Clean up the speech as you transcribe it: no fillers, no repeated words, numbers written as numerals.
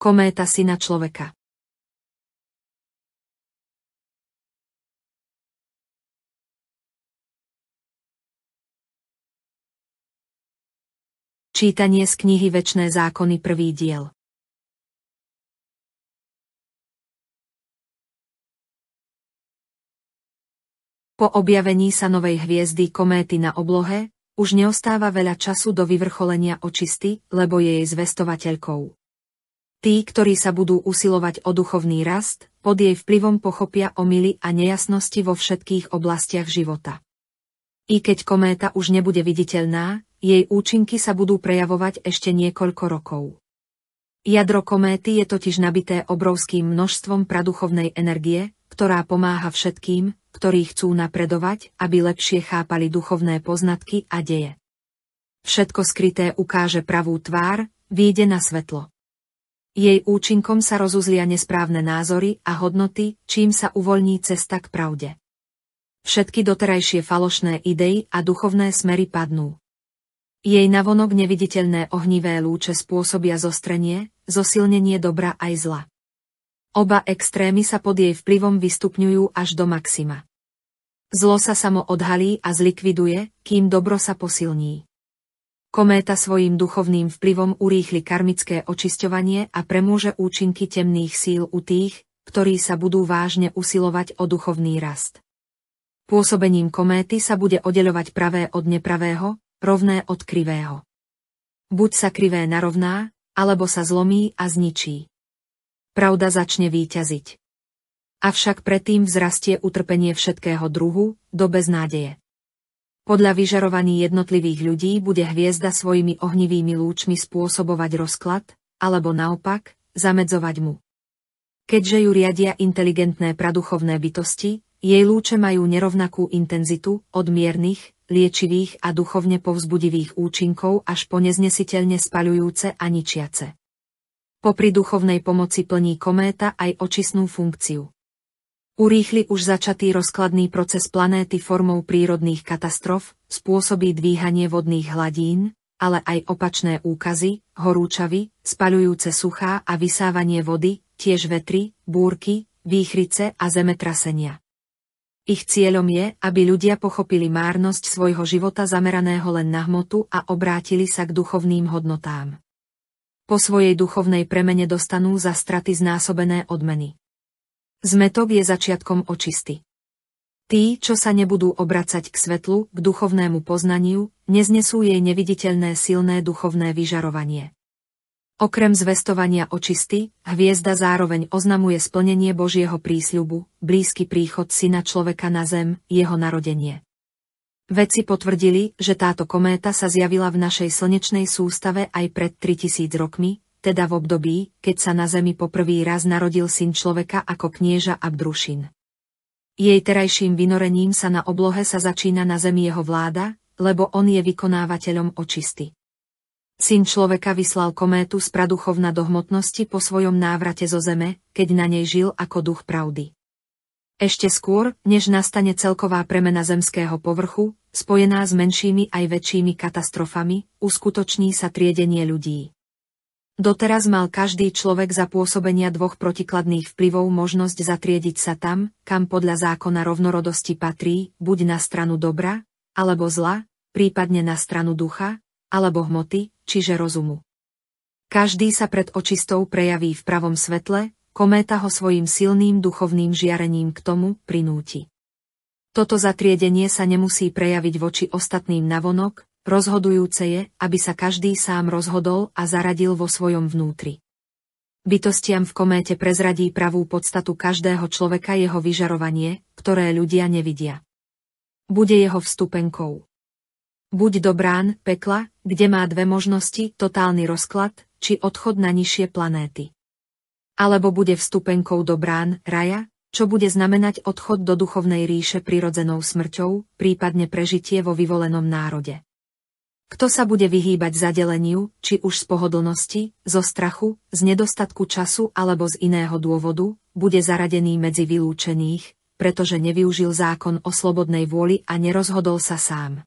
Kométa syna človeka. Čítanie z knihy Večné zákony, 1. diel. Po objavení sa novej hviezdy kométy na oblohe, už neostáva veľa času do vyvrcholenia očisty, lebo je jej zvestovateľkou. Tí, ktorí sa budú usilovať o duchovný rast, pod jej vplyvom pochopia omyly a nejasnosti vo všetkých oblastiach života. I keď kométa už nebude viditeľná, jej účinky sa budú prejavovať ešte niekoľko rokov. Jadro kométy je totiž nabité obrovským množstvom praduchovnej energie, ktorá pomáha všetkým, ktorí chcú napredovať, aby lepšie chápali duchovné poznatky a deje. Všetko skryté ukáže pravú tvár, vyjde na svetlo. Jej účinkom sa rozuzlia nesprávne názory a hodnoty, čím sa uvoľní cesta k pravde. Všetky doterajšie falošné idei a duchovné smery padnú. Jej navonok neviditeľné ohnivé lúče spôsobia zostrenie, zosilnenie dobra aj zla. Oba extrémy sa pod jej vplyvom vystupňujú až do maxima. Zlo sa samo odhalí a zlikviduje, kým dobro sa posilní. Kométa svojím duchovným vplyvom urýchli karmické očisťovanie a premôže účinky temných síl u tých, ktorí sa budú vážne usilovať o duchovný rast. Pôsobením kométy sa bude oddeľovať pravé od nepravého, rovné od krivého. Buď sa krivé narovná, alebo sa zlomí a zničí. Pravda začne víťaziť. Avšak predtým vzrastie utrpenie všetkého druhu, do beznádeje. Podľa vyžarovaní jednotlivých ľudí bude hviezda svojimi ohnivými lúčmi spôsobovať rozklad, alebo naopak, zamedzovať mu. Keďže ju riadia inteligentné praduchovné bytosti, jej lúče majú nerovnakú intenzitu, od miernych, liečivých a duchovne povzbudivých účinkov až po neznesiteľne spaľujúce a ničiace. Popri duchovnej pomoci plní kométa aj očistnú funkciu. Urýchli už začatý rozkladný proces planéty formou prírodných katastrof, spôsobí dvíhanie vodných hladín, ale aj opačné úkazy, horúčavy, spaľujúce suchá a vysávanie vody, tiež vetry, búrky, výchrice a zemetrasenia. Ich cieľom je, aby ľudia pochopili márnosť svojho života zameraného len na hmotu a obrátili sa k duchovným hodnotám. Po svojej duchovnej premene dostanú za straty znásobené odmeny. Zmätok je začiatkom očisty. Tí, čo sa nebudú obracať k svetlu, k duchovnému poznaniu, neznesú jej neviditeľné silné duchovné vyžarovanie. Okrem zvestovania očisty, hviezda zároveň oznamuje splnenie Božieho prísľubu, blízky príchod syna človeka na zem, jeho narodenie. Vedci potvrdili, že táto kométa sa zjavila v našej slnečnej sústave aj pred 3000 rokmi, teda v období, keď sa na zemi poprvý raz narodil syn človeka ako knieža Abdrušin. Jej terajším vynorením sa na oblohe sa začína na zemi jeho vláda, lebo on je vykonávateľom očisty. Syn človeka vyslal kométu z praduchovna do hmotnosti po svojom návrate zo zeme, keď na nej žil ako duch pravdy. Ešte skôr, než nastane celková premena zemského povrchu, spojená s menšími aj väčšími katastrofami, uskutoční sa triedenie ľudí. Doteraz mal každý človek za pôsobenia dvoch protikladných vplyvov možnosť zatriediť sa tam, kam podľa zákona rovnorodosti patrí, buď na stranu dobra, alebo zla, prípadne na stranu ducha, alebo hmoty, čiže rozumu. Každý sa pred očistou prejaví v pravom svetle, kométa ho svojim silným duchovným žiarením k tomu prinúti. Toto zatriedenie sa nemusí prejaviť voči ostatným navonok, rozhodujúce je, aby sa každý sám rozhodol a zaradil vo svojom vnútri. Bytostiam v kométe prezradí pravú podstatu každého človeka jeho vyžarovanie, ktoré ľudia nevidia. Bude jeho vstupenkou. Buď do brán, pekla, kde má dve možnosti, totálny rozklad, či odchod na nižšie planéty. Alebo bude vstupenkou do brán, raja, čo bude znamenať odchod do duchovnej ríše prirodzenou smrťou, prípadne prežitie vo vyvolenom národe. Kto sa bude vyhýbať zadeleniu, či už z pohodlnosti, zo strachu, z nedostatku času alebo z iného dôvodu, bude zaradený medzi vylúčených, pretože nevyužil zákon o slobodnej vôli a nerozhodol sa sám.